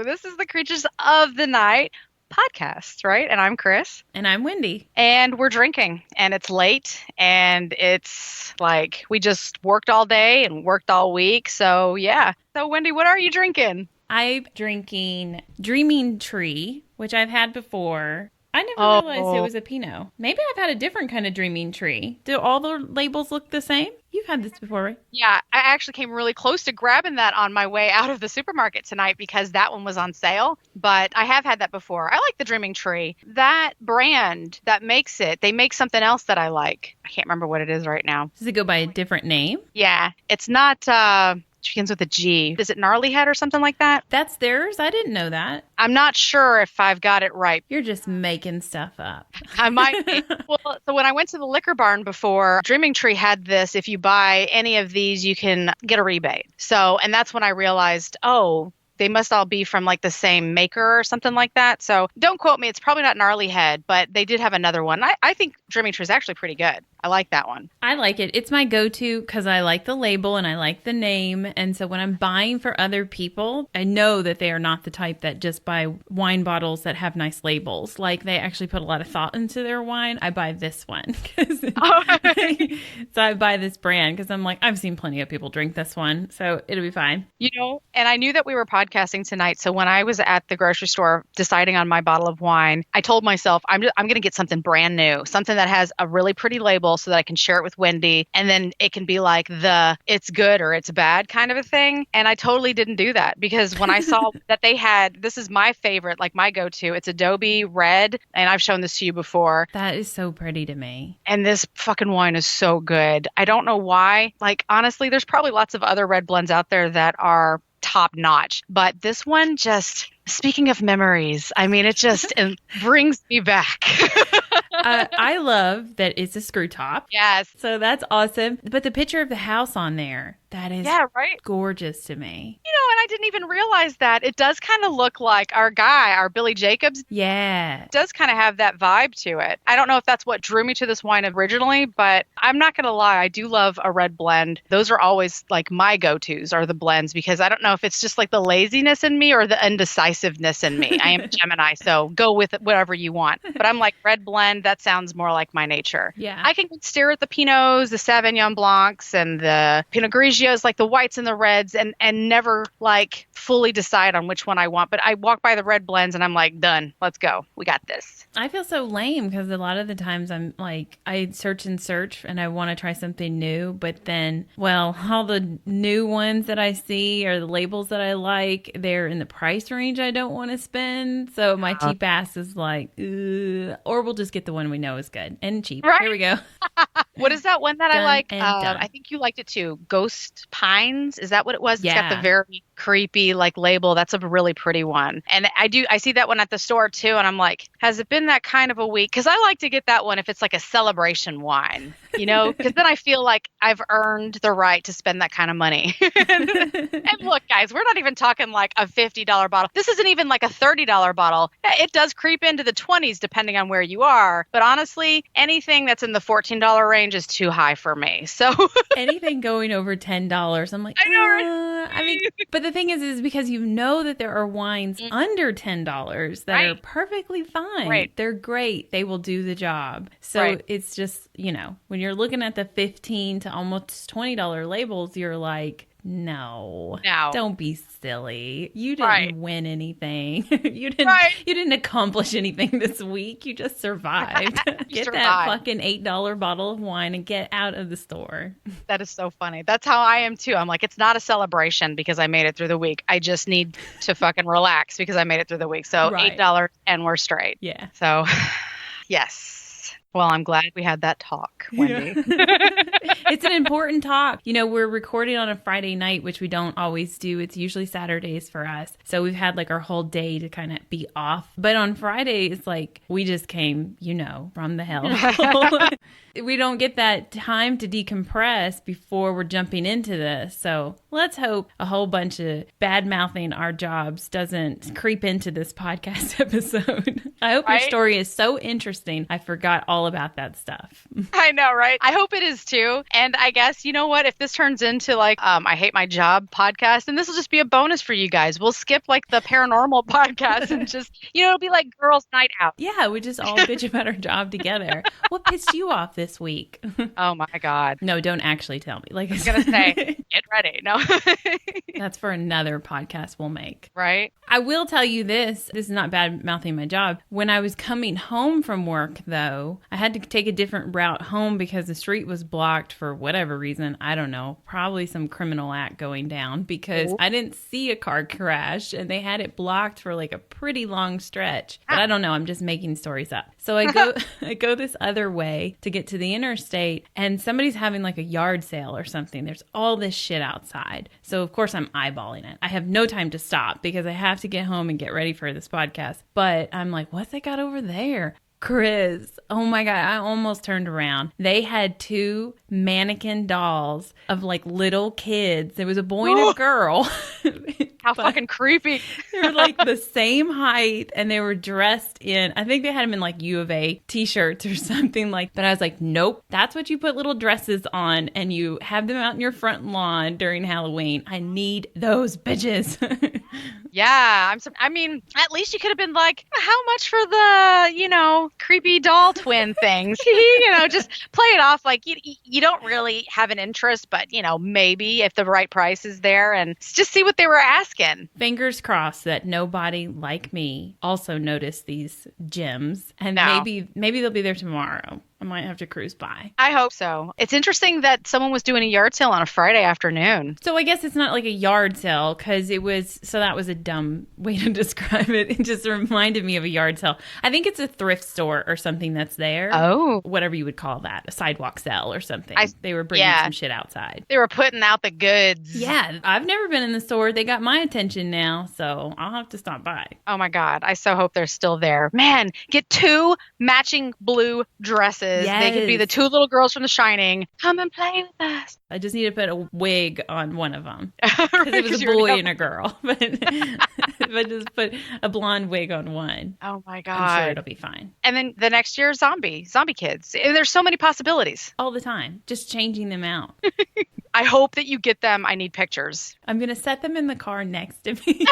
This is the Creatures of the Night podcast, right? And I'm Chris. And I'm Wendy. And we're drinking. And it's late. And it's like we just worked all day and worked all week. So, yeah. So, Wendy, what are you drinking? I'm drinking Dreaming Tree, which I've had before. I never realized it was a Pinot. Maybe I've had a different kind of Dreaming Tree. Do all the labels look the same? You've had this before, right? Yeah, I actually came really close to grabbing that on my way out of the supermarket tonight because that one was on sale. But I have had that before. I like the Dreaming Tree. That brand that makes it, they make something else that I like. I can't remember what it is right now. Does it go by a different name? Yeah, it's not, begins with a G. Is it Gnarly Head or something like that? That's theirs? I didn't know that. I'm not sure if I've got it right. You're just making stuff up. I might be. Well, so when I went to the liquor barn before, Dreaming Tree had this. If you buy any of these, you can get a rebate. So, and that's when I realized, oh, they must all be from like the same maker or something like that. So don't quote me. It's probably not Gnarly Head, but they did have another one. I think Dreaming Tree is actually pretty good. I like that one. I like it. It's my go-to because I like the label and I like the name. And so when I'm buying for other people, I know that they are not the type that just buy wine bottles that have nice labels. Like they actually put a lot of thought into their wine. I buy this one. So I buy this brand because I'm like, I've seen plenty of people drink this one. So it'll be fine. You know, and I knew that we were podcasting tonight. So when I was at the grocery store deciding on my bottle of wine, I told myself, I'm going to get something brand new, something that has a really pretty label so that I can share it with Wendy. And then it can be like the it's good or it's bad kind of a thing. And I totally didn't do that because when I saw that they had, this is my favorite, like my go-to, it's Adobe Red. And I've shown this to you before. That is so pretty to me. And this fucking wine is so good. I don't know why. Like, honestly, there's probably lots of other red blends out there that are top notch. But this one just, speaking of memories, I mean, it brings me back. I love that it's a screw top. Yes. So that's awesome. But the picture of the house on there, that is gorgeous to me. You know, and I didn't even realize that. It does kind of look like our Billy Jacobs. Yeah. It does kind of have that vibe to it. I don't know if that's what drew me to this wine originally, but I'm not going to lie. I do love a red blend. Those are always like my go-tos are the blends because I don't know if it's just like the laziness in me or the indecisiveness in me. I am a Gemini, so go with whatever you want. But I'm like red blend. That sounds more like my nature. Yeah. I can stare at the Pinots, the Sauvignon Blancs, and the Pinot Grigios, like the whites and the reds, and never like fully decide on which one I want. But I walk by the red blends and I'm like, done. Let's go. We got this. I feel so lame because a lot of the times I'm like, I search and I want to try something new. But then, well, all the new ones that I see or the labels that I like, they're in the price range I don't want to spend. So my cheap ass is like, or we'll just get the one we know is good and cheap. Right. Here we go. What is that one that I like? Done. I think you liked it too. Ghost Pines. Is that what it was? Yeah. It's got the very creepy like label. That's a really pretty one. And I see that one at the store too. And I'm like, has it been that kind of a week? Because I like to get that one if it's like a celebration wine, you know, because then I feel like I've earned the right to spend that kind of money. And look, guys, we're not even talking like a $50 bottle. This isn't even like a $30 bottle. It does creep into the 20s depending on where you are. But honestly, anything that's in the $14 range is too high for me. So anything going over $10, I'm like, I know, right? I mean, but the thing is because you know that there are wines under $10 that are perfectly fine. Right. They're great. They will do the job. So it's just, you know, when you're looking at the $15 to almost $20 labels, you're like, no, don't be silly. You didn't win anything. You didn't accomplish anything this week. You just survived. Get that fucking $8 bottle of wine and get out of the store. That is so funny. That's how I am too. I'm like, it's not a celebration because I made it through the week. I just need to fucking relax because I made it through the week. So $8 and we're straight. Yeah. So yes. Well, I'm glad we had that talk, Wendy. It's an important talk. You know, we're recording on a Friday night, which we don't always do. It's usually Saturdays for us. So we've had like our whole day to kind of be off. But on Friday, it's like we just came, you know, from the hell. We don't get that time to decompress before we're jumping into this. So let's hope a whole bunch of bad mouthing our jobs doesn't creep into this podcast episode. I hope your story is so interesting. I forgot all about that stuff. I know, right? I hope it is too. And I guess, you know what? If this turns into like I Hate My Job podcast, then this will just be a bonus for you guys. We'll skip like the paranormal podcast and just, it'll be like girls' night out. Yeah, we just all bitch about our job together. What pissed you off this week? Oh my God. No, don't actually tell me. Like I was going to say, get ready. No. That's for another podcast we'll make. Right. I will tell you this. This is not bad mouthing my job. When I was coming home from work, though, I had to take a different route home because the street was blocked for whatever reason. I don't know. Probably some criminal act going down because I didn't see a car crash and they had it blocked for like a pretty long stretch. But I don't know. I'm just making stories up. So I go this other way to get to the interstate and somebody's having like a yard sale or something. There's all this shit outside. So of course I'm eyeballing it. I have no time to stop because I have to get home and get ready for this podcast. But I'm like, what's they got over there? Chris, oh my God, I almost turned around. They had 2 mannequin dolls of like little kids. There was a boy and a girl. How fucking creepy. They were like the same height and they were dressed in, I think they had them in like U of A t-shirts or something like that. But I was like, nope, that's what you put little dresses on and you have them out in your front lawn during Halloween. I need those bitches. Yeah, I mean, at least you could have been like, how much for the, creepy doll twin things? Just play it off like you don't really have an interest, but, maybe if the right price is there and just see what they were asking. Fingers crossed that nobody like me also noticed these gems and maybe they'll be there tomorrow. I might have to cruise by. I hope so. It's interesting that someone was doing a yard sale on a Friday afternoon. So I guess it's not like a yard sale because that was a dumb way to describe it. It just reminded me of a yard sale. I think it's a thrift store or something that's there. Oh. Whatever you would call that. A sidewalk sale or something. They were bringing some shit outside. They were putting out the goods. Yeah. I've never been in the store. They got my attention now, so I'll have to stop by. Oh my God. I so hope they're still there. Man, get 2 matching blue dresses. Yes. They could be the 2 little girls from The Shining. Come and play with us. I just need to put a wig on one of them. Because it was a boy and a girl. But just put a blonde wig on one. Oh my God. I'm sure it'll be fine. And then the next year, zombie kids. And there's so many possibilities. All the time. Just changing them out. I hope that you get them. I need pictures. I'm going to set them in the car next to me.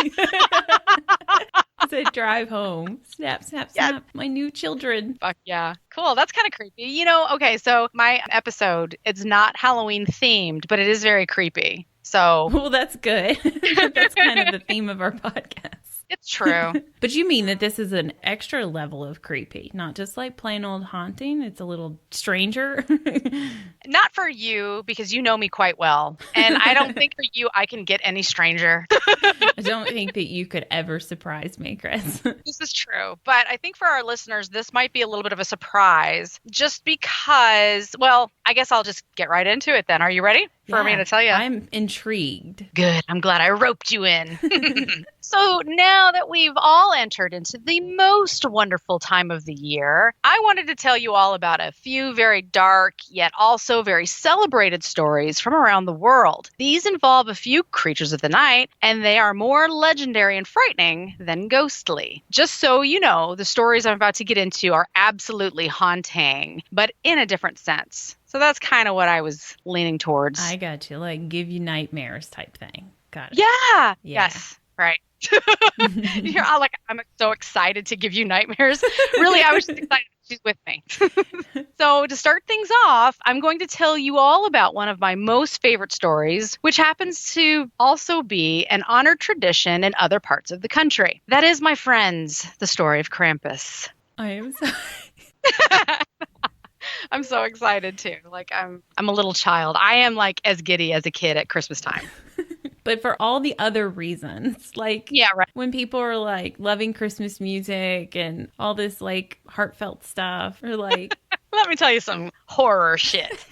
As I drive home. Snap, snap, snap. My new children. Fuck yeah. Cool. That's kind of creepy. Okay, so my episode, it's not Halloween themed, but it is very creepy. So. Well, that's good. That's kind of the theme of our podcast. It's true. But you mean that this is an extra level of creepy, not just like plain old haunting? It's a little stranger? Not for you, because you know me quite well. And I don't think for you I can get any stranger. I don't think that you could ever surprise me, Chris. This is true. But I think for our listeners, this might be a little bit of a surprise just because, well, I guess I'll just get right into it then. Are you ready for me to tell you? I'm intrigued. Good. I'm glad I roped you in. So now that we've all entered into the most wonderful time of the year, I wanted to tell you all about a few very dark yet also very celebrated stories from around the world. These involve a few creatures of the night, and they are more legendary and frightening than ghostly. Just so you know, the stories I'm about to get into are absolutely haunting, but in a different sense. So that's kind of what I was leaning towards. I got you. Like give you nightmares type thing. Got it. Yeah. Yes. Right. I'm so excited to give you nightmares. Really, I was just excited she's with me. So to start things off, I'm going to tell you all about one of my most favorite stories, which happens to also be an honored tradition in other parts of the country. That is, my friends, the story of Krampus. I am sorry. I'm so excited too. Like I'm a little child. I am like as giddy as a kid at Christmas time. But for all the other reasons, like when people are like loving Christmas music and all this like heartfelt stuff, or like let me tell you some horror shit.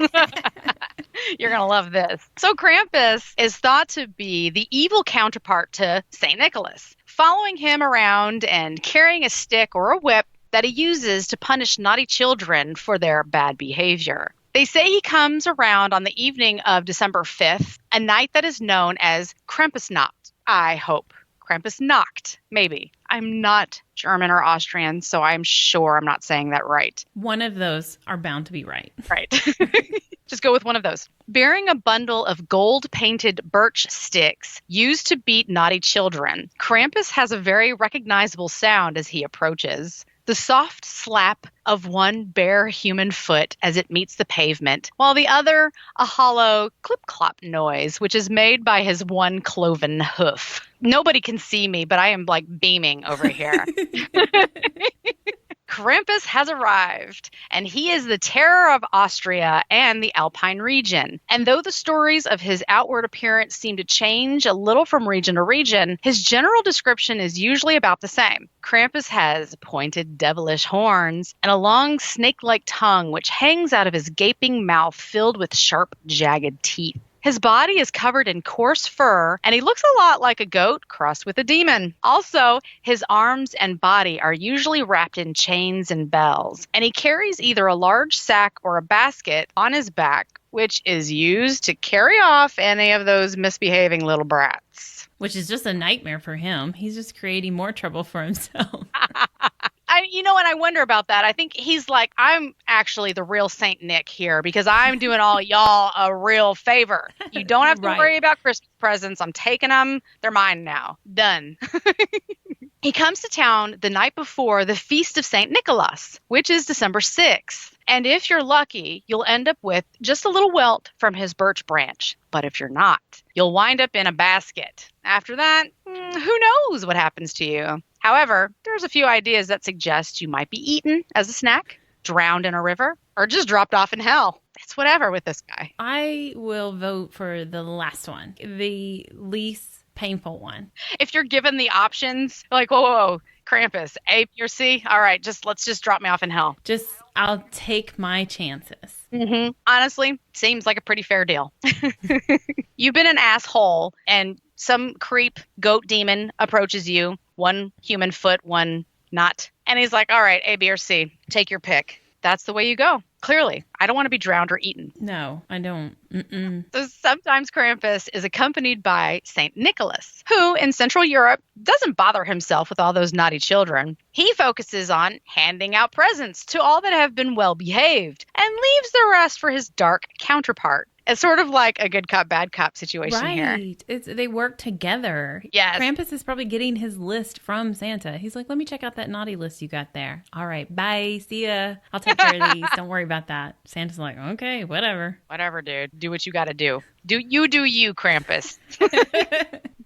You're going to love this. So Krampus is thought to be the evil counterpart to St. Nicholas, following him around and carrying a stick or a whip that he uses to punish naughty children for their bad behavior. They say he comes around on the evening of December 5th, a night that is known as Krampusnacht. I hope. Krampusnacht, maybe. I'm not German or Austrian, so I'm sure I'm not saying that right. One of those are bound to be right. Right. Just go with one of those. Bearing a bundle of gold-painted birch sticks used to beat naughty children, Krampus has a very recognizable sound as he approaches. The soft slap of one bare human foot as it meets the pavement, while the other a hollow clip-clop noise, which is made by his one cloven hoof. Nobody can see me, but I am like beaming over here. Krampus has arrived, and he is the terror of Austria and the Alpine region. And though the stories of his outward appearance seem to change a little from region to region, his general description is usually about the same. Krampus has pointed devilish horns and a long snake-like tongue which hangs out of his gaping mouth filled with sharp, jagged teeth. His body is covered in coarse fur, and he looks a lot like a goat crossed with a demon. Also, his arms and body are usually wrapped in chains and bells, and he carries either a large sack or a basket on his back, which is used to carry off any of those misbehaving little brats. Which is just a nightmare for him. He's just creating more trouble for himself. And I wonder about that. I think he's like, I'm actually the real Saint Nick here because I'm doing all y'all a real favor. You don't have to worry about Christmas presents. I'm taking them. They're mine now. Done. He comes to town the night before the Feast of St. Nicholas, which is December 6th. And if you're lucky, you'll end up with just a little welt from his birch branch. But if you're not, you'll wind up in a basket. After that, who knows what happens to you? However, there's a few ideas that suggest you might be eaten as a snack, drowned in a river, or just dropped off in hell. It's whatever with this guy. I will vote for the last one, the least painful one. If you're given the options, like, whoa, Krampus, A, B, or C, all right, let's just drop me off in hell. I'll take my chances. Mm-hmm. Honestly, seems like a pretty fair deal. You've been an asshole, and some creep goat demon approaches you. One human foot, one not. And he's like, all right, A, B, or C, take your pick. That's the way you go. Clearly, I don't want to be drowned or eaten. No, I don't. Mm-mm. So sometimes Krampus is accompanied by St. Nicholas, who in Central Europe doesn't bother himself with all those naughty children. He focuses on handing out presents to all that have been well behaved and leaves the rest for his dark counterpart. It's sort of like a good cop, bad cop situation here. Right. They work together. Yes. Krampus is probably getting his list from Santa. He's like, let me check out that naughty list you got there. All right. Bye. See ya. I'll take care of these. Don't worry about that. Santa's like, okay, whatever. Whatever, dude. Do what you got to do. Do you, Krampus.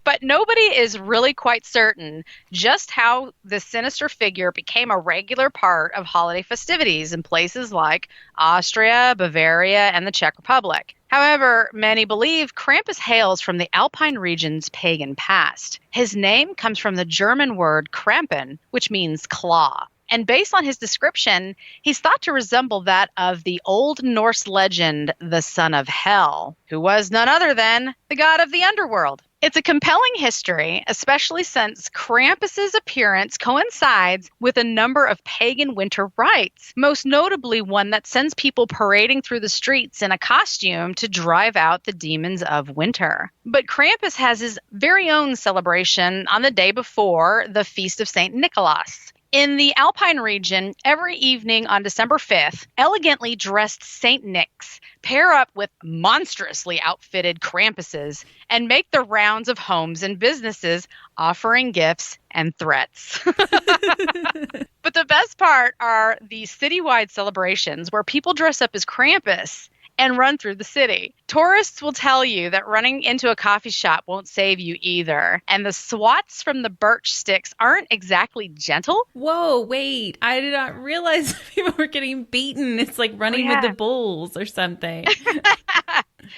But nobody is really quite certain just how this sinister figure became a regular part of holiday festivities in places like Austria, Bavaria, and the Czech Republic. However, many believe Krampus hails from the Alpine region's pagan past. His name comes from the German word Krampen, which means claw. And based on his description, he's thought to resemble that of the Old Norse legend, the son of Hel, who was none other than the god of the underworld. It's a compelling history, especially since Krampus's appearance coincides with a number of pagan winter rites, most notably one that sends people parading through the streets in a costume to drive out the demons of winter. But Krampus has his very own celebration on the day before the Feast of St. Nicholas. In the Alpine region, every evening on December 5th, elegantly dressed St. Nicks pair up with monstrously outfitted Krampuses and make the rounds of homes and businesses offering gifts and threats. But the best part are the citywide celebrations where people dress up as Krampus and run through the city. Tourists will tell you that running into a coffee shop won't save you either. And the swats from the birch sticks aren't exactly gentle. Whoa, wait. I did not realize people were getting beaten. It's like running with the bulls or something.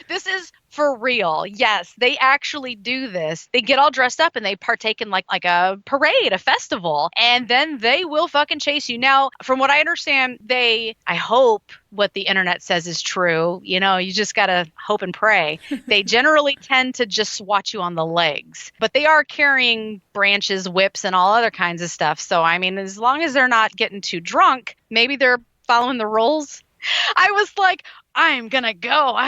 This is for real. Yes, they actually do this. They get all dressed up and they partake in like a parade, a festival, and then they will fucking chase you. Now, from what I understand, I hope what the internet says is true. You know, you just got to hope and pray. They generally tend to just swat you on the legs, but they are carrying branches, whips, and all other kinds of stuff. So, I mean, as long as they're not getting too drunk, maybe they're following the rules. I was like, I'm going to go.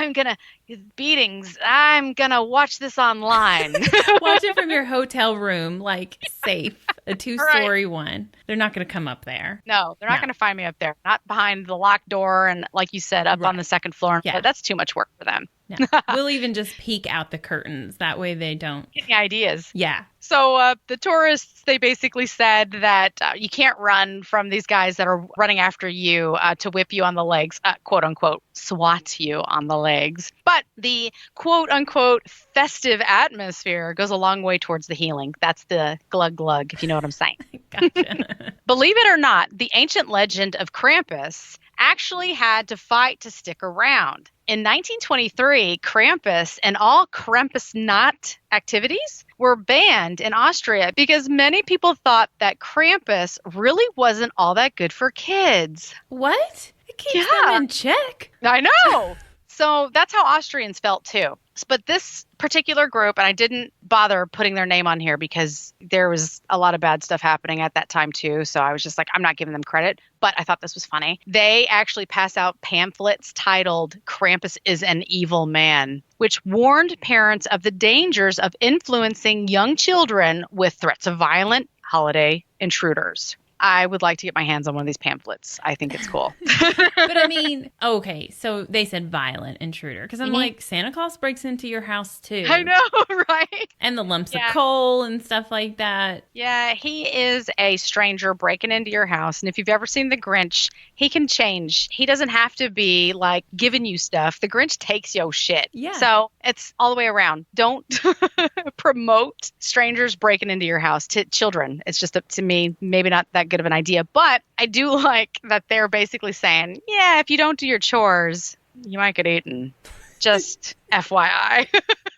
Beatings. I'm going to watch this online. Watch it from your hotel room, like safe, a 2-story one. They're not going to come up there. No, they're not going to find me up there. Not behind the locked door and, like you said, up on the second floor. Yeah. That's too much work for them. No. We'll even just peek out the curtains. That way they don't get any ideas. Yeah. So the tourists, they basically said that you can't run from these guys that are running after you to whip you on the legs, quote unquote, swat you on the legs. But the quote unquote festive atmosphere goes a long way towards the healing. That's the glug glug, if you know what I'm saying. Gotcha. Believe it or not, the ancient legend of Krampus actually had to fight to stick around. In 1923, Krampus and all Krampusnacht activities were banned in Austria because many people thought that Krampus really wasn't all that good for kids. What? It keeps them in check. I know. So that's how Austrians felt too. But this particular group, and I didn't bother putting their name on here because there was a lot of bad stuff happening at that time too. So I was just like, I'm not giving them credit. But I thought this was funny. They actually pass out pamphlets titled Krampus is an Evil Man, which warned parents of the dangers of influencing young children with threats of violent holiday intruders. I would like to get my hands on one of these pamphlets. I think it's cool. But I mean, okay, so they said violent intruder. Because I'm like, Santa Claus breaks into your house too. I know, right? And the lumps of coal and stuff like that. Yeah, he is a stranger breaking into your house. And if you've ever seen The Grinch, he can change. He doesn't have to be like giving you stuff. The Grinch takes your shit. Yeah. So it's all the way around. Don't promote strangers breaking into your house to children. It's just, to me, maybe not that good of an idea. But I do like that they're basically saying, yeah, if you don't do your chores, you might get eaten. Just FYI.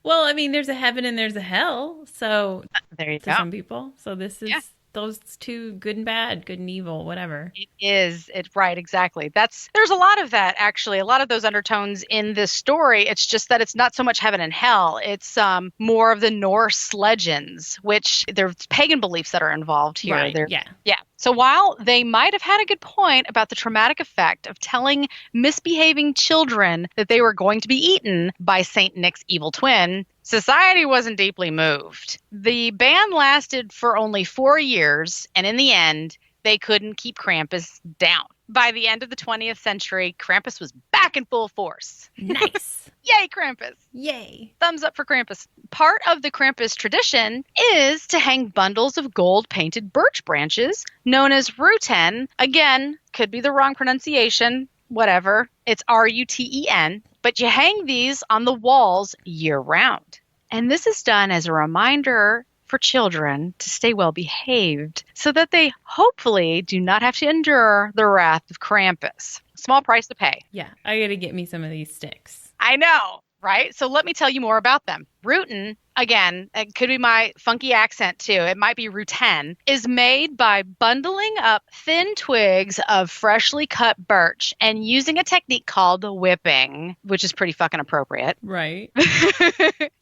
Well, I mean, there's a heaven and there's a hell. So there you go. Some people. So this is those two, good and bad, good and evil, whatever. It is. It's right. Exactly. There's a lot of that, actually, a lot of those undertones in this story. It's just that it's not so much heaven and hell. It's more of the Norse legends, which there's pagan beliefs that are involved here. Right. Yeah. So while they might have had a good point about the traumatic effect of telling misbehaving children that they were going to be eaten by Saint Nick's evil twin, society wasn't deeply moved. The ban lasted for only 4 years, and in the end, they couldn't keep Krampus down. By the end of the 20th century, Krampus was back in full force. Nice. Yay, Krampus. Yay. Thumbs up for Krampus. Part of the Krampus tradition is to hang bundles of gold-painted birch branches known as ruten. Again, could be the wrong pronunciation. Whatever. It's R-U-T-E-N. But you hang these on the walls year-round. And this is done as a reminder for children to stay well behaved so that they hopefully do not have to endure the wrath of Krampus. Small price to pay. Yeah, I gotta get me some of these sticks. I know, right? So let me tell you more about them. Ruten, again, it could be my funky accent too. It might be ruten, is made by bundling up thin twigs of freshly cut birch and using a technique called whipping, which is pretty fucking appropriate. Right.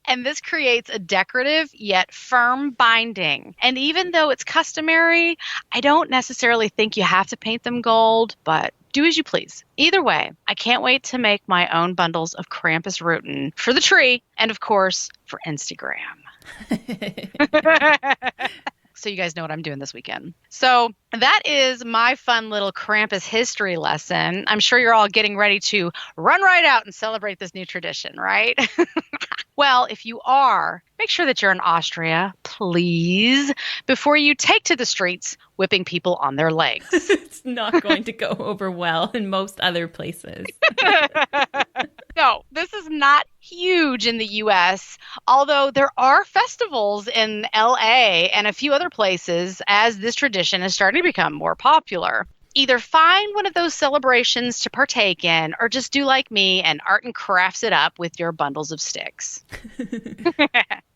And this creates a decorative yet firm binding. And even though it's customary, I don't necessarily think you have to paint them gold, but do as you please. Either way, I can't wait to make my own bundles of Krampus rootin' for the tree and, of course, for Instagram. So you guys know what I'm doing this weekend. So that is my fun little Krampus history lesson. I'm sure you're all getting ready to run right out and celebrate this new tradition, right? Well, if you are, make sure that you're in Austria, please, before you take to the streets whipping people on their legs. It's not going to go over well in most other places. No, this is not huge in the U.S., although there are festivals in L.A. and a few other places as this tradition is starting to become more popular. Either find one of those celebrations to partake in or just do like me and art and crafts it up with your bundles of sticks.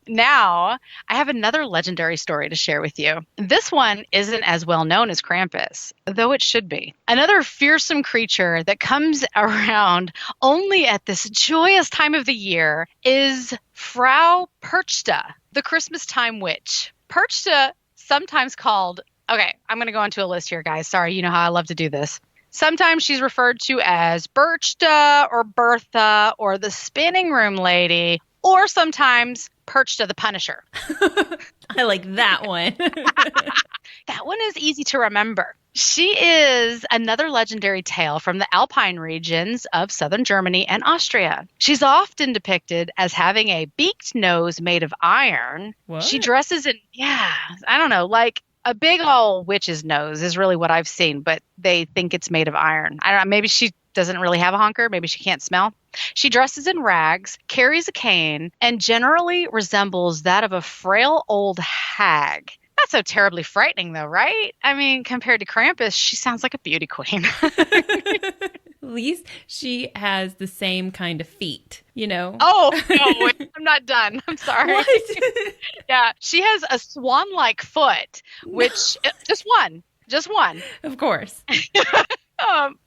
Now, I have another legendary story to share with you. This one isn't as well known as Krampus, though it should be. Another fearsome creature that comes around only at this joyous time of the year is Frau Perchta, the Christmas time witch. Perchta, sometimes called... Okay, I'm going to go into a list here, guys. Sorry, you know how I love to do this. Sometimes she's referred to as Birchta or Bertha or the spinning room lady, or sometimes Perchta the Punisher. I like that one. That one is easy to remember. She is another legendary tale from the Alpine regions of southern Germany and Austria. She's often depicted as having a beaked nose made of iron. What? She dresses in, I don't know, like a big old witch's nose is really what I've seen, but they think it's made of iron. I don't know, maybe she doesn't really have a honker. Maybe she can't smell. She dresses in rags, carries a cane, and generally resembles that of a frail old hag. Not so terribly frightening, though, right? I mean, compared to Krampus, she sounds like a beauty queen. At least she has the same kind of feet, you know? Oh, no, wait, I'm not done. I'm sorry. What? Yeah, she has a swan-like foot, which, just one. Of course.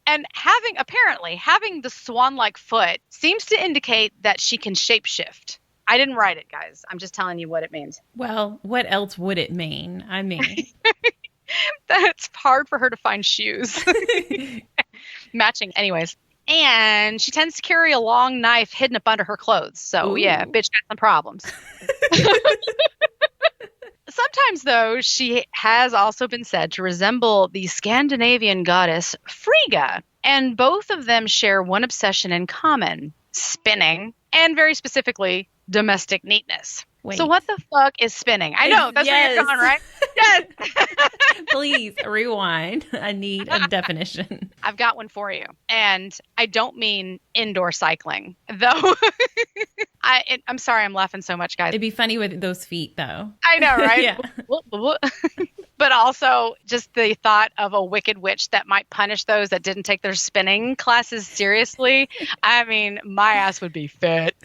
And having the swan-like foot seems to indicate that she can shapeshift. I didn't write it, guys. I'm just telling you what it means. Well, what else would it mean? I mean, that's hard for her to find shoes. Matching, anyways. And she tends to carry a long knife hidden up under her clothes. So, yeah, bitch got some problems. Sometimes, though, she has also been said to resemble the Scandinavian goddess Frigga. And both of them share one obsession in common: spinning, and very specifically, domestic neatness. Wait. So what the fuck is spinning? I know, that's where you're going, right? Yes. Please rewind. I need a definition. I've got one for you. And I don't mean indoor cycling, though. I'm sorry I'm laughing so much, guys. It'd be funny with those feet, though. I know, right? Yeah. But also just the thought of a wicked witch that might punish those that didn't take their spinning classes seriously. I mean, my ass would be fit.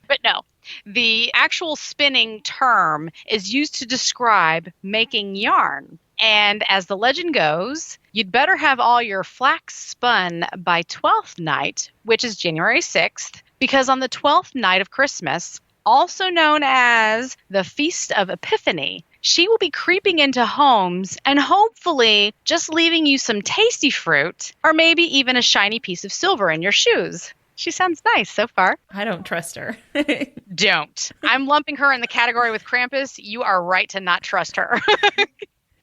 But no. The actual spinning term is used to describe making yarn. And as the legend goes, you'd better have all your flax spun by 12th night, which is January 6th, because on the 12th night of Christmas, also known as the Feast of Epiphany, she will be creeping into homes and hopefully just leaving you some tasty fruit or maybe even a shiny piece of silver in your shoes. She sounds nice so far. I don't trust her. Don't. I'm lumping her in the category with Krampus. You are right to not trust her.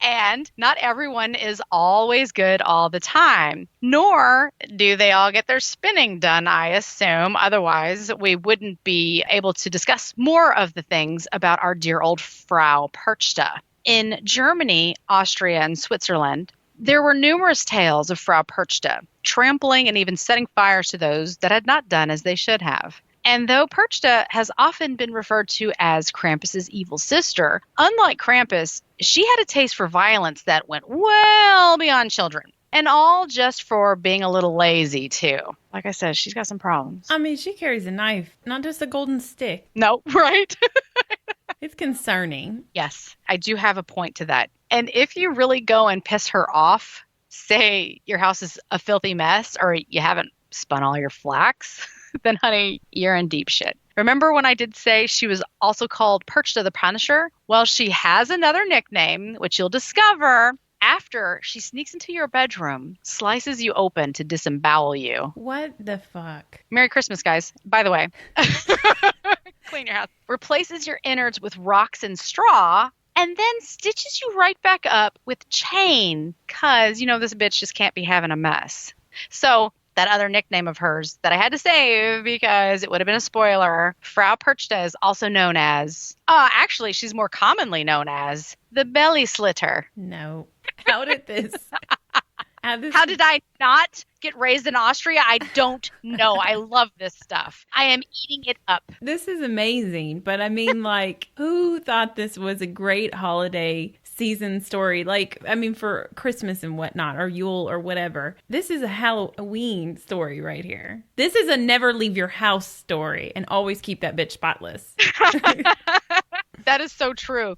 And not everyone is always good all the time, nor do they all get their spinning done, I assume. Otherwise, we wouldn't be able to discuss more of the things about our dear old Frau Perchta. In Germany, Austria, and Switzerland, there were numerous tales of Frau Perchta, trampling and even setting fires to those that had not done as they should have. And though Perchta has often been referred to as Krampus's evil sister, unlike Krampus, she had a taste for violence that went well beyond children. And all just for being a little lazy, too. Like I said, she's got some problems. I mean, she carries a knife, not just a golden stick. No, right? It's concerning. Yes, I do have a point to that. And if you really go and piss her off, say your house is a filthy mess or you haven't spun all your flax, then honey, you're in deep shit. Remember when I did say she was also called Perchta the Punisher? Well, she has another nickname, which you'll discover after she sneaks into your bedroom, slices you open to disembowel you. What the fuck? Merry Christmas, guys. By the way. Clean your house. Replaces your innards with rocks and straw, and then stitches you right back up with chain, because, you know, this bitch just can't be having a mess. So that other nickname of hers that I had to save because it would have been a spoiler, Frau Perchta is also known as, actually, she's more commonly known as the belly slitter. No. How did this... How did I not get raised in Austria? I don't know. I love this stuff. I am eating it up. This is amazing. But I mean, like, who thought this was a great holiday season story? Like, I mean, for Christmas and whatnot, or Yule or whatever. This is a Halloween story right here. This is a never leave your house story and always keep that bitch spotless. That is so true.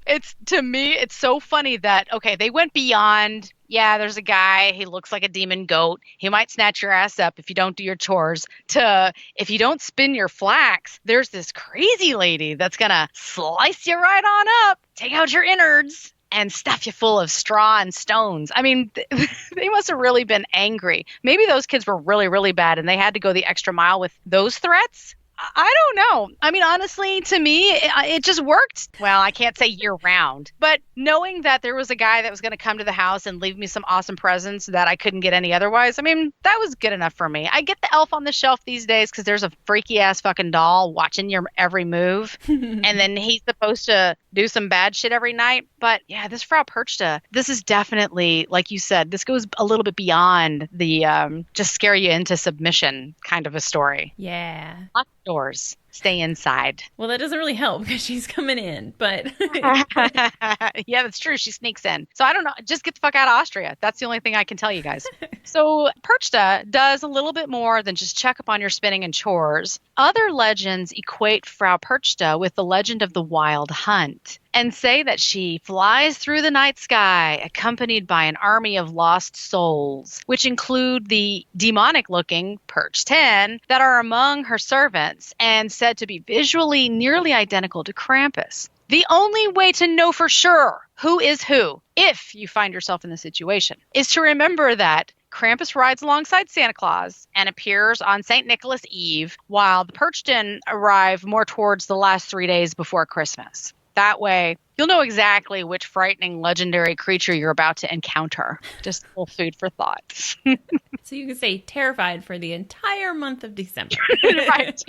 To me, it's so funny that, okay, they went beyond, yeah, there's a guy, he looks like a demon goat. He might snatch your ass up if you don't do your chores, to if you don't spin your flax, there's this crazy lady that's going to slice you right on up, take out your innards, and stuff you full of straw and stones. I mean, they must have really been angry. Maybe those kids were really, really bad and they had to go the extra mile with those threats. I don't know. I mean, honestly, to me, it just worked. Well, I can't say year round, but knowing that there was a guy that was going to come to the house and leave me some awesome presents that I couldn't get any otherwise, I mean, that was good enough for me. I get the elf on the shelf these days because there's a freaky ass fucking doll watching your every move. And then he's supposed to do some bad shit every night. But yeah, this Frau Perchta, this is definitely, like you said, this goes a little bit beyond the just scare you into submission kind of a story. Yeah. Lock doors. Stay inside. Well, that doesn't really help because she's coming in, but... Yeah, that's true. She sneaks in. So I don't know. Just get the fuck out of Austria. That's the only thing I can tell you guys. So Perchta does a little bit more than just check up on your spinning and chores. Other legends equate Frau Perchta with the legend of the Wild Hunt and say that she flies through the night sky accompanied by an army of lost souls, which include the demonic-looking Perch 10 that are among her servants and said to be visually nearly identical to Krampus. The only way to know for sure who is who, if you find yourself in the situation, is to remember that Krampus rides alongside Santa Claus and appears on St. Nicholas Eve, while the Perchten arrive more towards the last 3 days before Christmas. That way, you'll know exactly which frightening legendary creature you're about to encounter. Just a little food for thought. So you can stay terrified for the entire month of December. Right.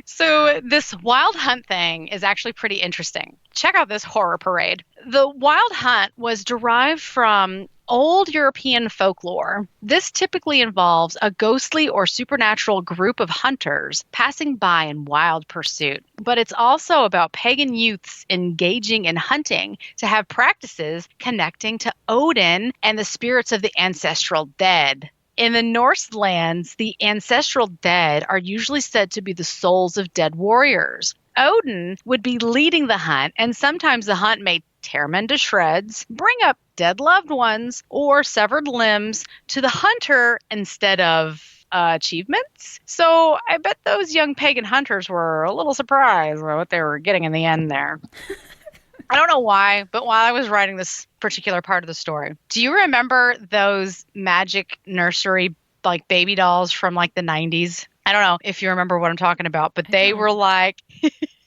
So this Wild Hunt thing is actually pretty interesting. Check out this horror parade. The Wild Hunt was derived from old European folklore. This typically involves a ghostly or supernatural group of hunters passing by in wild pursuit. But it's also about pagan youths engaging in hunting to have practices connecting to Odin and the spirits of the ancestral dead. In the Norse lands, the ancestral dead are usually said to be the souls of dead warriors. Odin would be leading the hunt, and sometimes the hunt may tear men to shreds, bring up dead loved ones, or severed limbs to the hunter instead of achievements. So I bet those young pagan hunters were a little surprised by what they were getting in the end there. I don't know why, but while I was writing this particular part of the story, do you remember those magic nursery like baby dolls from like the 90s? I don't know if you remember what I'm talking about, but they were like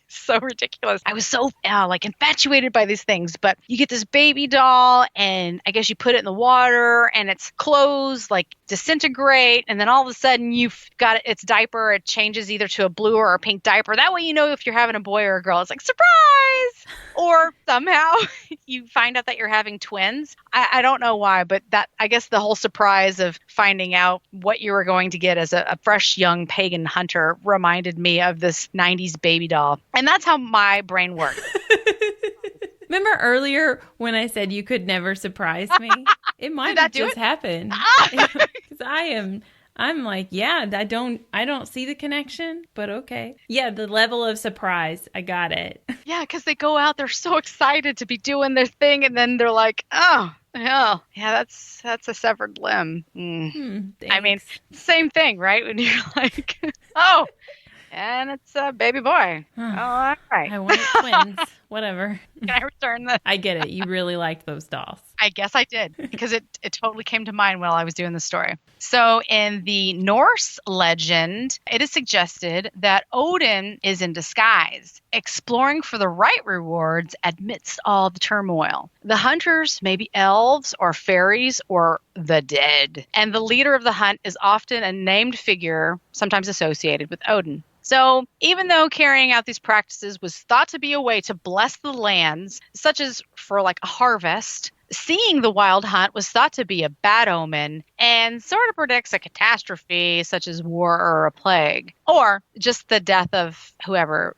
so ridiculous. I was so like infatuated by these things, but you get this baby doll and I guess you put it in the water and its clothes like disintegrate, and then all of a sudden you've got its diaper, it changes either to a blue or a pink diaper. That way you know if you're having a boy or a girl. It's like, surprise! Or somehow you find out that you're having twins. I don't know why, but that, I guess the whole surprise of finding out what you were going to get as a fresh young pagan hunter reminded me of this 90s baby doll. And that's how my brain works. Remember earlier when I said you could never surprise me? It might have just happened. Because I'm like, yeah, I don't see the connection, but okay. Yeah, the level of surprise, I got it. Yeah, because they go out, they're so excited to be doing their thing, and then they're like, oh, yeah, that's a severed limb. I mean, same thing, right? When you're like, oh, and it's a baby boy. Oh, all right. I wanted twins. Whatever. Can I return this? I get it. You really liked those dolls. I guess I did, because it totally came to mind while I was doing the story. So in the Norse legend, it is suggested that Odin is in disguise, exploring for the right rewards amidst all the turmoil. The hunters may be elves or fairies or the dead, and the leader of the hunt is often a named figure, sometimes associated with Odin. So even though carrying out these practices was thought to be a way to bless the lands, such as for like a harvest, seeing the wild hunt was thought to be a bad omen and sort of predicts a catastrophe such as war or a plague, or just the death of whoever,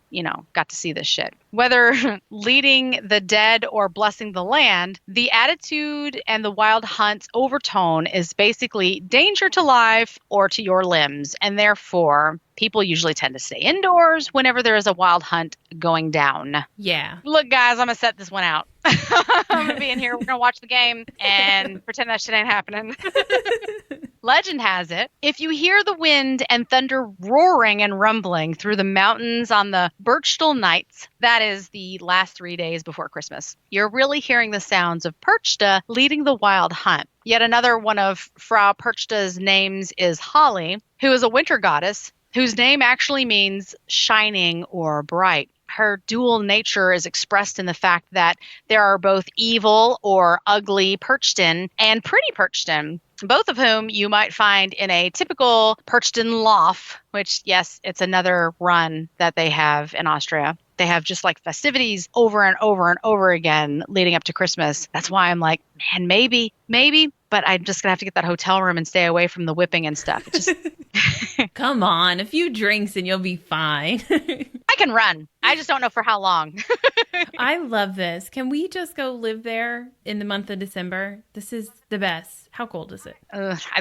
got to see this shit. Whether leading the dead or blessing the land, the attitude and the wild hunt's overtone is basically danger to life or to your limbs, and therefore people usually tend to stay indoors whenever there is a wild hunt going down. Yeah. Look, guys, I'm going to set this one out. I'm going to be in here. We're going to watch the game and pretend that shit ain't happening. Legend has it, if you hear the wind and thunder roaring and rumbling through the mountains on the Birchtal nights, that is the last 3 days before Christmas, you're really hearing the sounds of Perchta leading the wild hunt. Yet another one of Frau Perchta's names is Holly, who is a winter goddess whose name actually means shining or bright. Her dual nature is expressed in the fact that there are both evil or ugly Perchten and pretty Perchten, both of whom you might find in a typical Perchten loft, which, yes, it's another run that they have in Austria. They have just like festivities over and over and over again leading up to Christmas. That's why I'm like, man, maybe, but I'm just going to have to get that hotel room and stay away from the whipping and stuff. It just... Come on, a few drinks and you'll be fine. I can run. I just don't know for how long. I love this. Can we just go live there in the month of December? This is the best. How cold is it?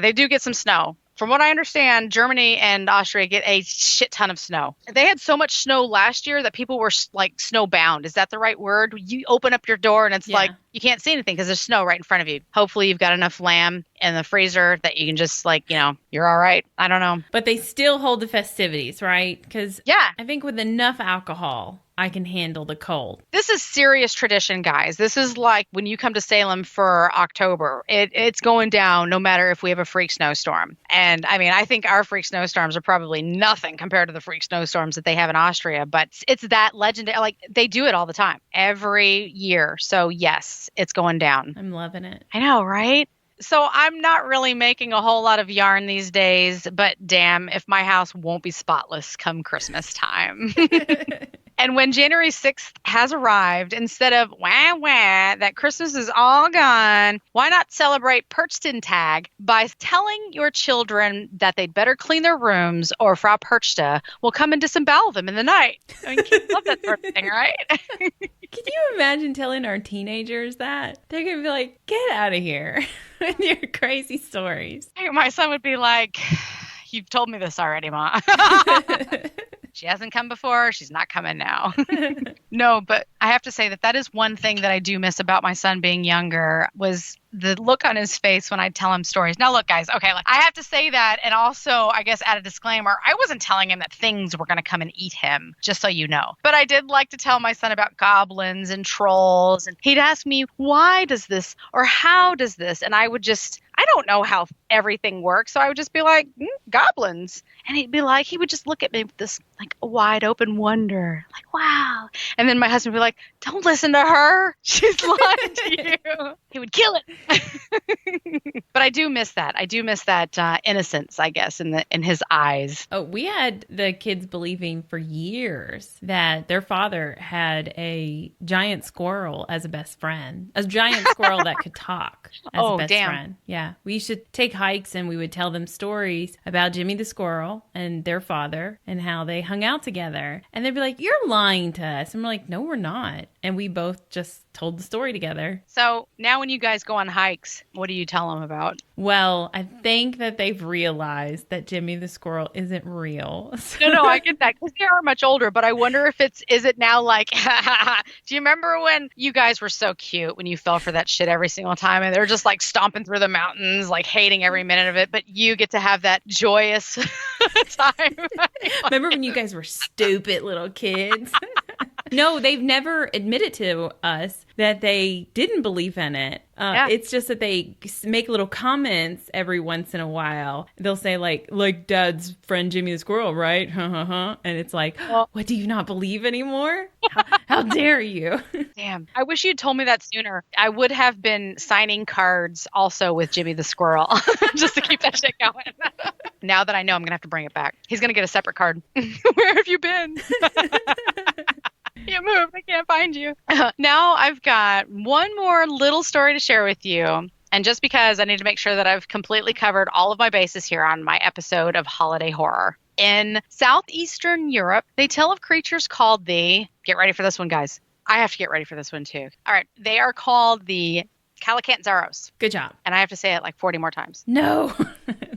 They do get some snow. From what I understand, Germany and Austria get a shit ton of snow. They had so much snow last year that people were like snowbound. Is that the right word? You open up your door and it's like you can't see anything because there's snow right in front of you. Hopefully you've got enough lamb in the freezer that you can just like, you're all right. I don't know. But they still hold the festivities, right? Because I think with enough alcohol, I can handle the cold. This is serious tradition, guys. This is like when you come to Salem for October. It's going down no matter if we have a freak snowstorm. And I mean, I think our freak snowstorms are probably nothing compared to the freak snowstorms that they have in Austria. But it's that legendary. Like they do it all the time, every year. So yes, it's going down. I'm loving it. I know, right? So I'm not really making a whole lot of yarn these days, but damn if my house won't be spotless come Christmas time. And when January 6th has arrived, instead of wah wah, that Christmas is all gone, why not celebrate Perchtentag by telling your children that they'd better clean their rooms or Frau Perchta will come and disembowel them in the night? I mean, kids love that sort of thing, right? Can you imagine telling our teenagers that? They're going to be like, get out of here with your crazy stories. My son would be like, you've told me this already, Ma. She hasn't come before. She's not coming now. No, but I have to say that is one thing that I do miss about my son being younger was the look on his face when I tell him stories. Now, look, guys, okay, I have to say that and also, I guess, add a disclaimer. I wasn't telling him that things were going to come and eat him, just so you know. But I did like to tell my son about goblins and trolls. And he'd ask me, why does this or how does this? And I would just... I don't know how everything works. So I would just be like, goblins. And he would just look at me with this like wide open wonder, like, wow. And then my husband would be like, don't listen to her. She's lying to you. He would kill it. But I do miss that. I do miss that innocence, I guess, in his eyes. Oh, we had the kids believing for years that their father had a giant squirrel as a best friend, a giant squirrel that could talk as a best friend. Yeah. We used to take hikes and we would tell them stories about Jimmy the squirrel and their father and how they hung out together. And they'd be like, you're lying to us. And we're like, no, we're not. And we both just told the story together. So now when you guys go on hikes, what do you tell them about? Well, I think that they've realized that Jimmy the squirrel isn't real. No, I get that because they are much older, but I wonder if is it now like, do you remember when you guys were so cute when you fell for that shit every single time and they're just like stomping through the mountains, like hating every minute of it, but you get to have that joyous time. Remember when you guys were stupid little kids? No, they've never admitted to us that they didn't believe in it. It's just that they make little comments every once in a while. They'll say like Dad's friend Jimmy the squirrel, right? And it's like, what, do you not believe anymore? How dare you? Damn. I wish you'd told me that sooner. I would have been signing cards also with Jimmy the squirrel just to keep that shit going. Now that I know, I'm going to have to bring it back. He's going to get a separate card. Where have you been? You moved. I can't find you. Now I've got one more little story to share with you. And just because I need to make sure that I've completely covered all of my bases here on my episode of Holiday Horror. In southeastern Europe, they tell of creatures called get ready for this one, guys. I have to get ready for this one too. All right. They are called the Calicantzaros. Good job. And I have to say it like 40 more times. No.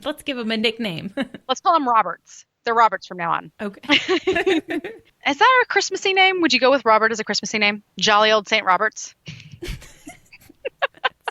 Let's give them a nickname. Let's call them Roberts. They're Roberts from now on. Okay. Is that a Christmassy name? Would you go with Robert as a Christmassy name? Jolly old St. Roberts?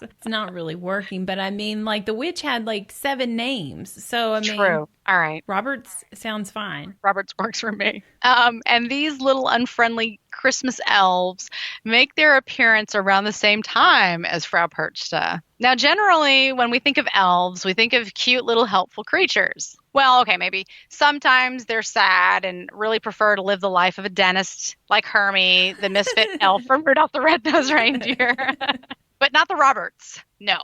That's not really working. But I mean, like, the witch had like 7 names. So, I mean. True. All right. Roberts sounds fine. Roberts works for me. And these little unfriendly Christmas elves make their appearance around the same time as Frau Perchta. Now, generally, when we think of elves, we think of cute little helpful creatures. Well, okay, maybe sometimes they're sad and really prefer to live the life of a dentist like Hermie, the misfit elf from Rudolph the Red-Nosed Reindeer. But not the Roberts. No,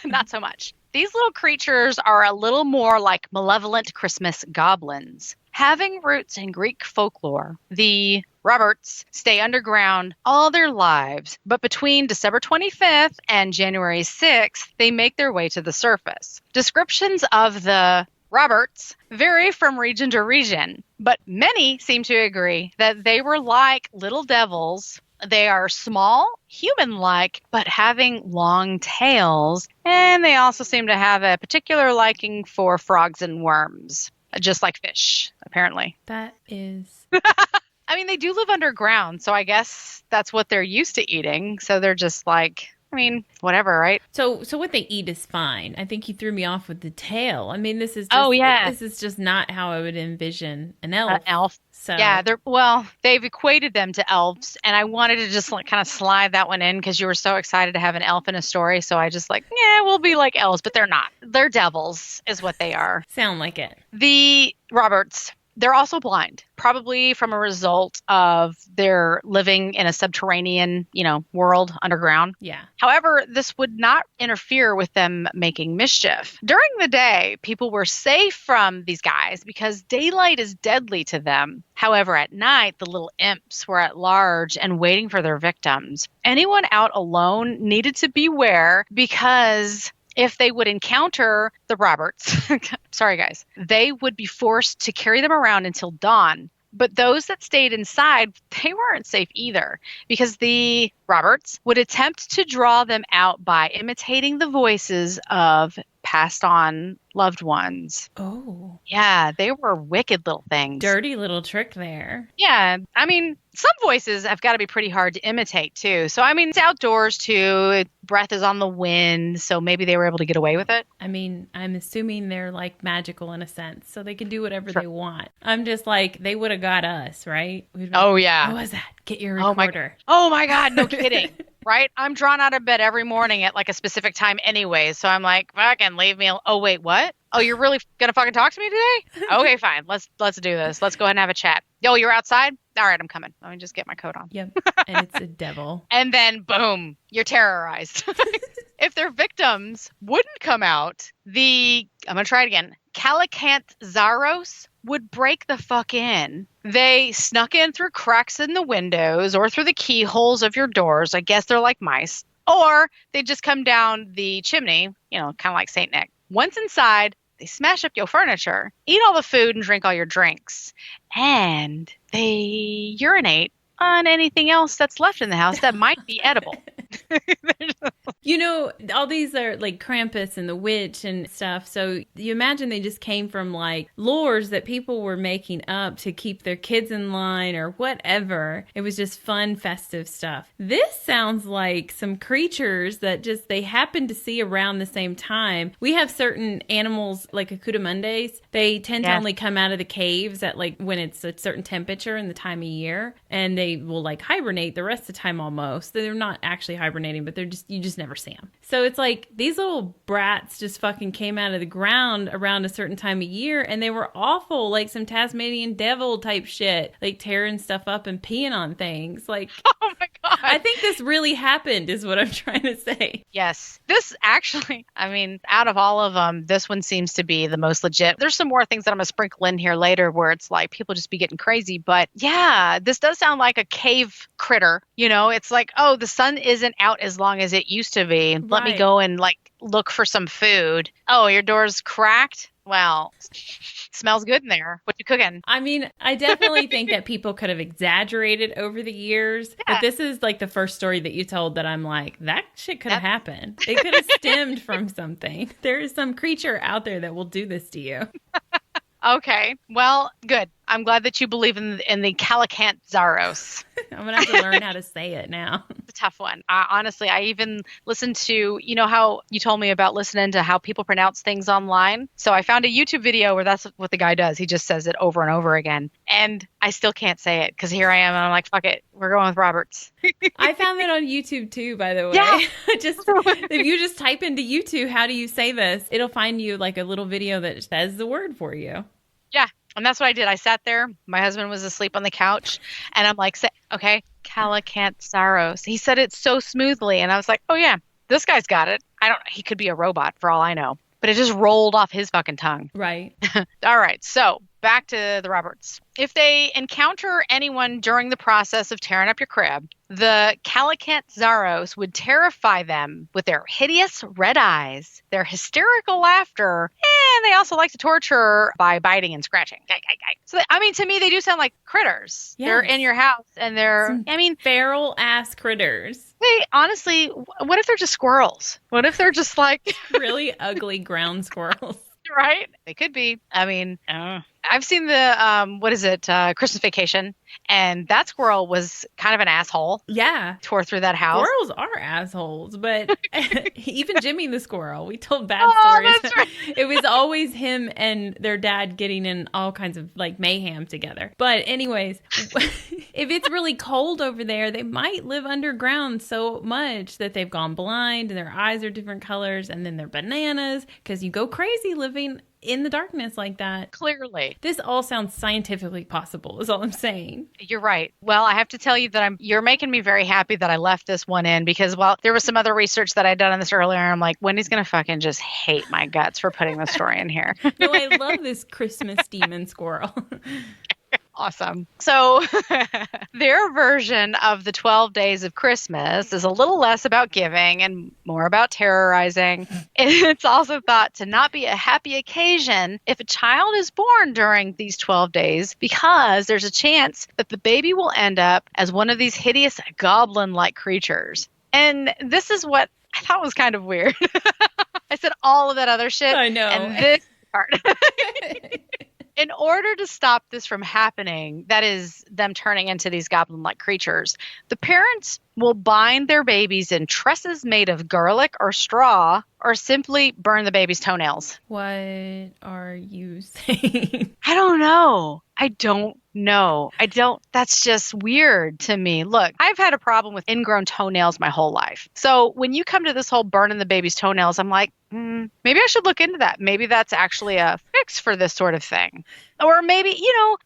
not so much. These little creatures are a little more like malevolent Christmas goblins. Having roots in Greek folklore, the Roberts stay underground all their lives, but between December 25th and January 6th, they make their way to the surface. Descriptions of the Roberts vary from region to region, but many seem to agree that they were like little devils. They are small, human-like, but having long tails, and they also seem to have a particular liking for frogs and worms, just like fish, apparently. That is... I mean, they do live underground, so I guess that's what they're used to eating, so they're just like... I mean, whatever, right? So what they eat is fine. I think you threw me off with the tail. I mean, this is just, this is just not how I would envision an elf. An elf. So yeah, they've equated them to elves, and I wanted to just like kind of slide that one in because you were so excited to have an elf in a story. So I just we'll be like elves, but they're not. They're devils, is what they are. Sound like it. The Roberts. They're also blind, probably from a result of their living in a subterranean, world underground. Yeah. However, this would not interfere with them making mischief. During the day, people were safe from these guys because daylight is deadly to them. However, at night, the little imps were at large and waiting for their victims. Anyone out alone needed to beware because... if they would encounter the Roberts, sorry guys, they would be forced to carry them around until dawn. But those that stayed inside, they weren't safe either because the Roberts would attempt to draw them out by imitating the voices of passed on loved ones. Oh. Yeah, they were wicked little things. Dirty little trick there. Yeah, I mean, some voices have got to be pretty hard to imitate too. So, I mean, it's outdoors too. Breath is on the wind, so maybe they were able to get away with it. I mean, I'm assuming they're like magical in a sense, so they can do whatever they want. I'm just like, they would have got us, right? Oh, yeah. What was that? Get your recorder. Oh my God, no kidding. Right? I'm drawn out of bed every morning at like a specific time anyway. So I'm like, fucking leave me alone. Oh, wait, what? Oh, you're really going to fucking talk to me today? Okay, fine. Let's do this. Let's go ahead and have a chat. Yo, you're outside? All right, I'm coming. Let me just get my coat on. Yep. And it's a devil. And then, boom, you're terrorized. If their victims wouldn't come out, I'm going to try it again. Calicantzaros would break the fuck in. They snuck in through cracks in the windows or through the keyholes of your doors. I guess they're like mice. Or they just come down the chimney, kind of like St. Nick. Once inside, they smash up your furniture, eat all the food and drink all your drinks. And they urinate on anything else that's left in the house that might be edible. All these are like Krampus and the witch and stuff. So you imagine they just came from like lores that people were making up to keep their kids in line or whatever. It was just fun, festive stuff. This sounds like some creatures that just they happen to see around the same time. We have certain animals like Acudamundes. They tend to only come out of the caves at like when it's a certain temperature in the time of year, and they will like hibernate the rest of the time almost. They're not actually hibernating, but you just never see them. So it's like these little brats just fucking came out of the ground around a certain time of year, and they were awful, like some Tasmanian devil type shit, like tearing stuff up and peeing on things. Like, oh my God. I think this really happened is what I'm trying to say. Yes. This actually, I mean, out of all of them, this one seems to be the most legit. There's some more things that I'm going to sprinkle in here later where it's like people just be getting crazy. But yeah, this does sound like a cave critter. It's like, oh, the sun isn't out as long as it used to be. Let me go and like look for some food. Oh, your door's cracked? Well, smells good in there. What you cooking? I mean, I definitely think that people could have exaggerated over the years. Yeah. But this is like the first story that you told that I'm like, that shit could have happened. It could have stemmed from something. There is some creature out there that will do this to you. Okay. Well, good. I'm glad that you believe in the Calicantzaros. I'm going to have to learn how to say it now. It's a tough one. Honestly, I even listened to, you know how you told me about listening to how people pronounce things online? So I found a YouTube video where that's what the guy does. He just says it over and over again. And I still can't say it because here I am and I'm like, fuck it. We're going with Roberts. I found that on YouTube too, by the way. Yeah. If you just type into YouTube, how do you say this? It'll find you like a little video that says the word for you. Yeah. And that's what I did. I sat there. My husband was asleep on the couch. And I'm like, okay, Calicantzaros. He said it so smoothly. And I was like, oh, yeah, this guy's got it. He could be a robot for all I know. But it just rolled off his fucking tongue. Right. All right. So back to the Roberts. If they encounter anyone during the process of tearing up your crib, the Calicantzaros would terrify them with their hideous red eyes, their hysterical laughter, and they also like to torture by biting and scratching. So, to me, they do sound like critters. Yes. They're in your house, and they're, feral-ass critters. Hey, honestly, what if they're just squirrels? What if they're just like... really ugly ground squirrels? Right? They could be. I've seen the, Christmas Vacation, and that squirrel was kind of an asshole. Yeah. Tore through that house. Squirrels are assholes, but even Jimmy the squirrel, we told bad stories. That's right. It was always him and their dad getting in all kinds of like mayhem together. But anyways, if it's really cold over there, they might live underground so much that they've gone blind and their eyes are different colors, and then they're bananas because you go crazy living in the darkness like that. Clearly. This all sounds scientifically possible, is all I'm saying. You're right. Well, I have to tell you that you're making me very happy that I left this one in because, there was some other research that I'd done on this earlier. And I'm like, Wendy's going to fucking just hate my guts for putting this story in here. No, I love this Christmas demon squirrel. Awesome. So their version of the 12 days of Christmas is a little less about giving and more about terrorizing. It's also thought to not be a happy occasion if a child is born during these 12 days because there's a chance that the baby will end up as one of these hideous goblin-like creatures. And this is what I thought was kind of weird. I said all of that other shit. I know. And this part. In order to stop this from happening, that is them turning into these goblin-like creatures, the parents will bind their babies in tresses made of garlic or straw or simply burn the baby's toenails. What are you saying? I don't know. That's just weird to me. Look, I've had a problem with ingrown toenails my whole life. So when you come to this whole burning the baby's toenails, I'm like, maybe I should look into that. Maybe that's actually a fix for this sort of thing. Or maybe,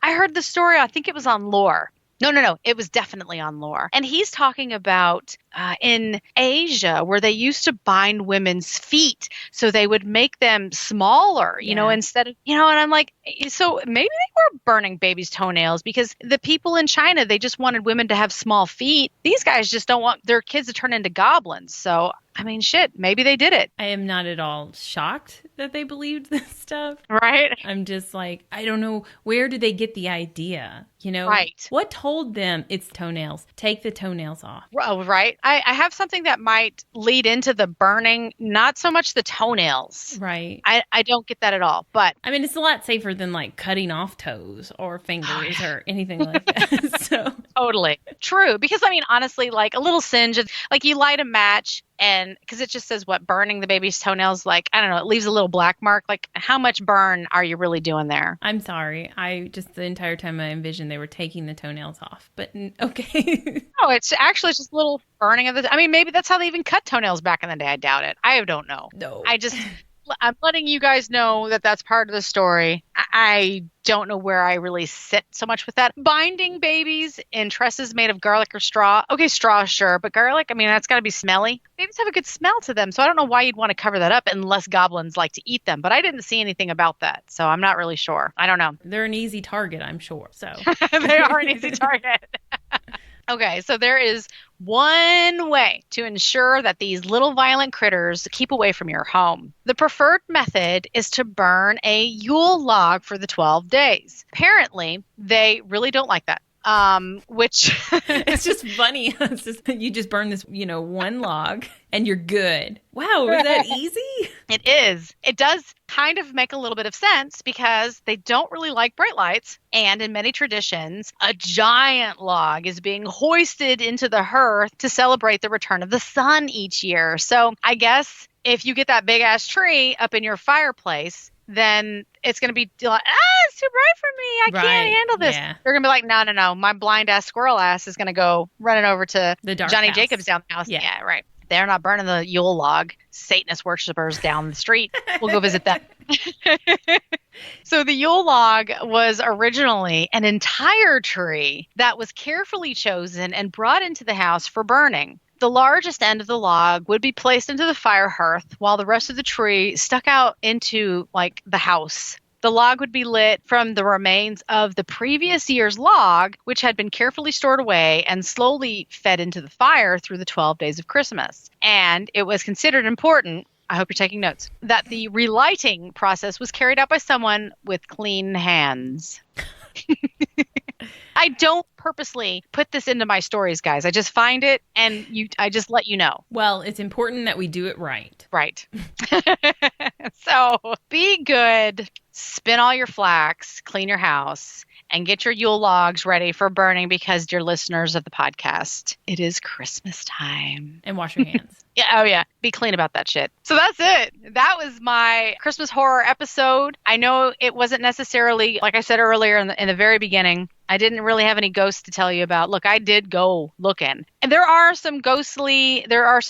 I heard the story, I think it was on Lore. No. It was definitely on Lore. And he's talking about in Asia where they used to bind women's feet so they would make them smaller, instead of, and I'm like, so maybe they were burning babies' toenails because the people in China, they just wanted women to have small feet. These guys just don't want their kids to turn into goblins. So, shit, maybe they did it. I am not at all shocked that they believed this stuff. Right. I'm just like, I don't know. Where did they get the idea? Right. What told them it's toenails? Take the toenails off. Oh, right. I have something that might lead into the burning, not so much the toenails. Right. I don't get that at all. But it's a lot safer than like cutting off toes or fingers or anything like that. So totally. True. Because honestly, like a little singe, like you light a match and because it just says burning the baby's toenails, like, I don't know, it leaves a little black mark. Like how much burn are you really doing there? I'm sorry. The entire time I envisioned they were taking the toenails off, but okay. No, it's actually just a little burning of the, maybe that's how they even cut toenails back in the day. I doubt it. I don't know. No. I'm letting you guys know that that's part of the story. I don't know where I really sit so much with that. Binding babies in tresses made of garlic or straw. Okay, straw, sure. But garlic, that's got to be smelly. Babies have a good smell to them. So I don't know why you'd want to cover that up unless goblins like to eat them. But I didn't see anything about that. So I'm not really sure. I don't know. They're an easy target, I'm sure. So they are an easy target. Okay, so there is one way to ensure that these little violent critters keep away from your home. The preferred method is to burn a Yule log for the 12 days. Apparently, they really don't like that. which it's just funny. It's just, you just burn this, one log and you're good. Wow, is that easy? It is. It does kind of make a little bit of sense because they don't really like bright lights. And in many traditions, a giant log is being hoisted into the hearth to celebrate the return of the sun each year. So I guess if you get that big ass tree up in your fireplace, then it's going to be like, it's too bright for me. I can't handle this. Yeah. They're going to be like, no. My blind ass squirrel ass is going to go running over to the dark Johnny house. Jacobs down the house. Yeah, right. They're not burning the Yule log. Satanist worshipers down the street. We'll go visit them. So the Yule log was originally an entire tree that was carefully chosen and brought into the house for burning. The largest end of the log would be placed into the fire hearth while the rest of the tree stuck out into the house. The log would be lit from the remains of the previous year's log, which had been carefully stored away and slowly fed into the fire through the 12 days of Christmas. And it was considered important, I hope you're taking notes, that the relighting process was carried out by someone with clean hands. I don't purposely put this into my stories, guys. I just find it and I just let you know. Well, it's important that we do it right. Right. So be good, spin all your flax, clean your house, and get your Yule logs ready for burning because, dear listeners of the podcast, it is Christmas time. And wash your hands. Yeah. Be clean about that shit. So that's it. That was my Christmas horror episode. I know it wasn't necessarily, like I said earlier in the very beginning, I didn't really have any ghosts to tell you about. Look, I did go looking. And there are some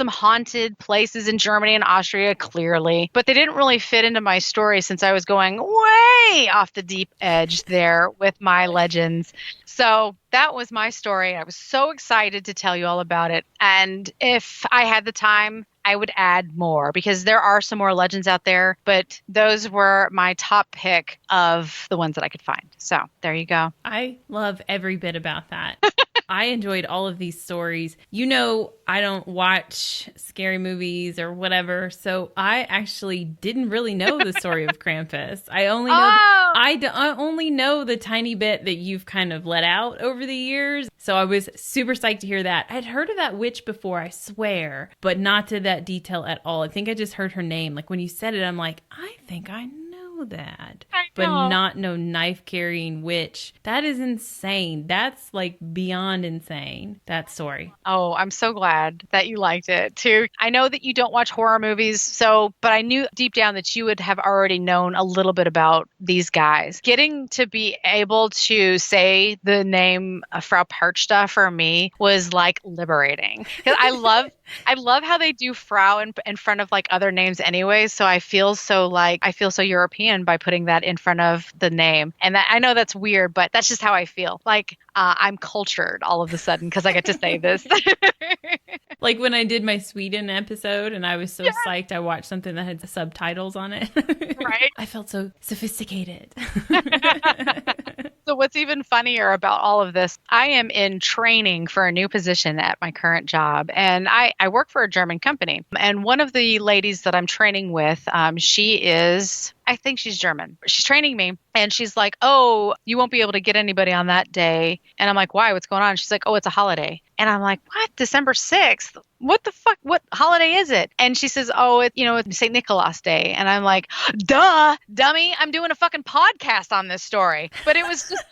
haunted places in Germany and Austria, clearly. But they didn't really fit into my story since I was going way off the deep edge there with my legends. So that was my story. I was so excited to tell you all about it. And if I had the time, I would add more because there are some more legends out there, but those were my top pick of the ones that I could find. So there you go. I love every bit about that. I enjoyed all of these stories. I don't watch scary movies or whatever, so I actually didn't really know the story of Krampus. I only know the tiny bit that you've kind of let out over the years. So I was super psyched to hear that. I'd heard of that witch before, I swear, but not to that detail at all. I think I just heard her name. Like when you said it, I'm like, I think I know that, but not no knife carrying witch. That is insane. That's beyond insane, that story. Oh, I'm so glad that you liked it too. I know that you don't watch horror movies, but I knew deep down that you would have already known a little bit about these guys. Getting to be able to say the name Frau Perchta for me was liberating. Because I love how they do Frau in front of other names anyway. So I feel so European by putting that in front of the name. And I know that's weird, but that's just how I feel. I'm cultured all of a sudden because I get to say this. Like when I did my Sweden episode and I was so psyched I watched something that had subtitles on it. Right? I felt so sophisticated. So what's even funnier about all of this, I am in training for a new position at my current job. And I work for a German company. And one of the ladies that I'm training with, I think she's German. She's training me and she's like, oh, you won't be able to get anybody on that day. And I'm like, why? What's going on? She's like, oh, it's a holiday. And I'm like, what? December 6th? What the fuck? What holiday is it? And she says, oh, it's St. Nicholas Day. And I'm like, duh, dummy. I'm doing a fucking podcast on this story. But it was just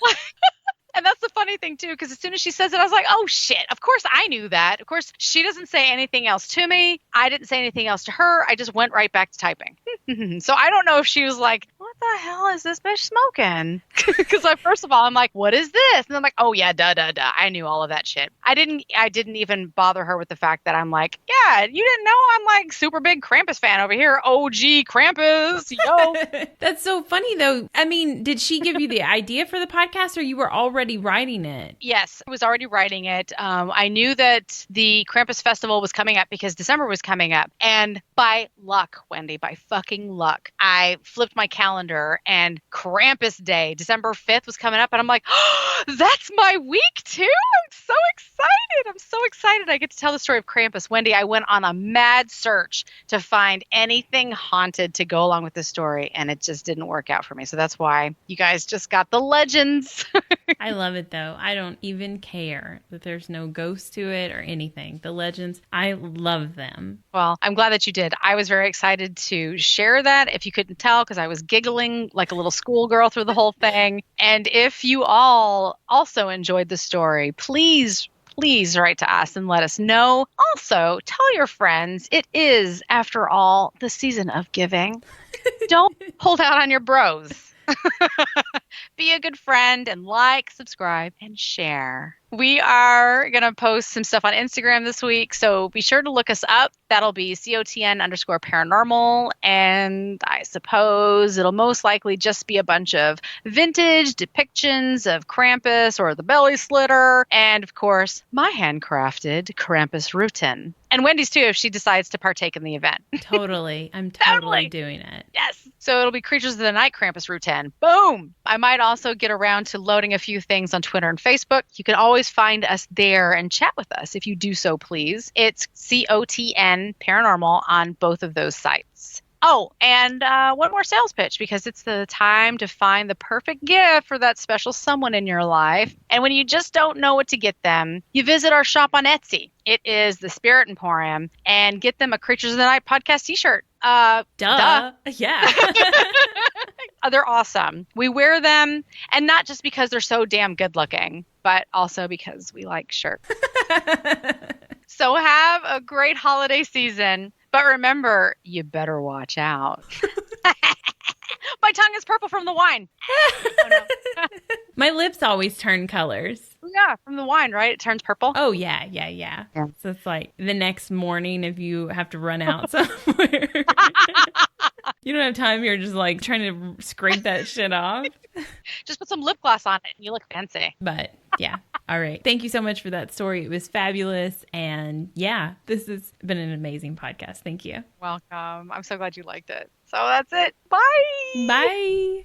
and that's the funny thing, too, because as soon as she says it, I was like, oh, shit. Of course I knew that. Of course, she doesn't say anything else to me. I didn't say anything else to her. I just went right back to typing. So I don't know if she was like, what the hell is this bitch smoking? Because first of all, I'm like, what is this? And I'm like, oh, yeah, duh. I knew all of that shit. I didn't even bother her with the fact that I'm like, yeah, you didn't know I'm super big Krampus fan over here. OG Krampus, yo. That's so funny, though. I mean, did she give you the idea for the podcast or you were already writing it? Yes, I was already writing it. I knew that the Krampus Festival was coming up because December was coming up. And by luck, Wendy, by fucking luck, I flipped my calendar and Krampus Day, December 5th was coming up. And I'm like, oh, that's my week too. I'm so excited. I get to tell the story of Krampus. Wendy, I went on a mad search to find anything haunted to go along with this story. And it just didn't work out for me. So that's why you guys just got the legends. I I love it though. I don't even care that there's no ghost to it or anything. The legends, I love them. Well, I'm glad that you did. I was very excited to share that, if you couldn't tell, because I was giggling like a little schoolgirl through the whole thing. And if you all also enjoyed the story, please write to us and let us know. Also, tell your friends. It is, after all, the season of giving. Don't hold out on your bros. Be a good friend and like, subscribe, and share. We are going to post some stuff on Instagram this week, so be sure to look us up. That'll be COTN_paranormal, and I suppose it'll most likely just be a bunch of vintage depictions of Krampus or the belly slitter, and of course, my handcrafted Krampus routine. And Wendy's too, if she decides to partake in the event. Totally. I'm totally doing it. Yes. So it'll be Creatures of the Night Krampus routine. Boom. I might also get around to loading a few things on Twitter and Facebook. You can always find us there and chat with us if you do so, please. It's COTN Paranormal on both of those sites. Oh, and one more sales pitch, because it's the time to find the perfect gift for that special someone in your life. And when you just don't know what to get them, you visit our shop on Etsy. It is the Spirit Emporium, and get them a Creatures of the Night podcast t-shirt. Duh. Yeah. They're awesome. We wear them, and not just because they're so damn good looking, but also because we like shirts. So have a great holiday season. But remember, you better watch out. My tongue is purple from the wine. Oh, no. My lips always turn colors. Yeah, from the wine, right? It turns purple. Oh, yeah. So it's like the next morning if you have to run out somewhere. You don't have time. You're just like trying to scrape that shit off. Just put some lip gloss on it and you look fancy. But yeah. All right. Thank you so much for that story. It was fabulous. And yeah, this has been an amazing podcast. Thank you. Welcome. I'm so glad you liked it. So that's it. Bye. Bye.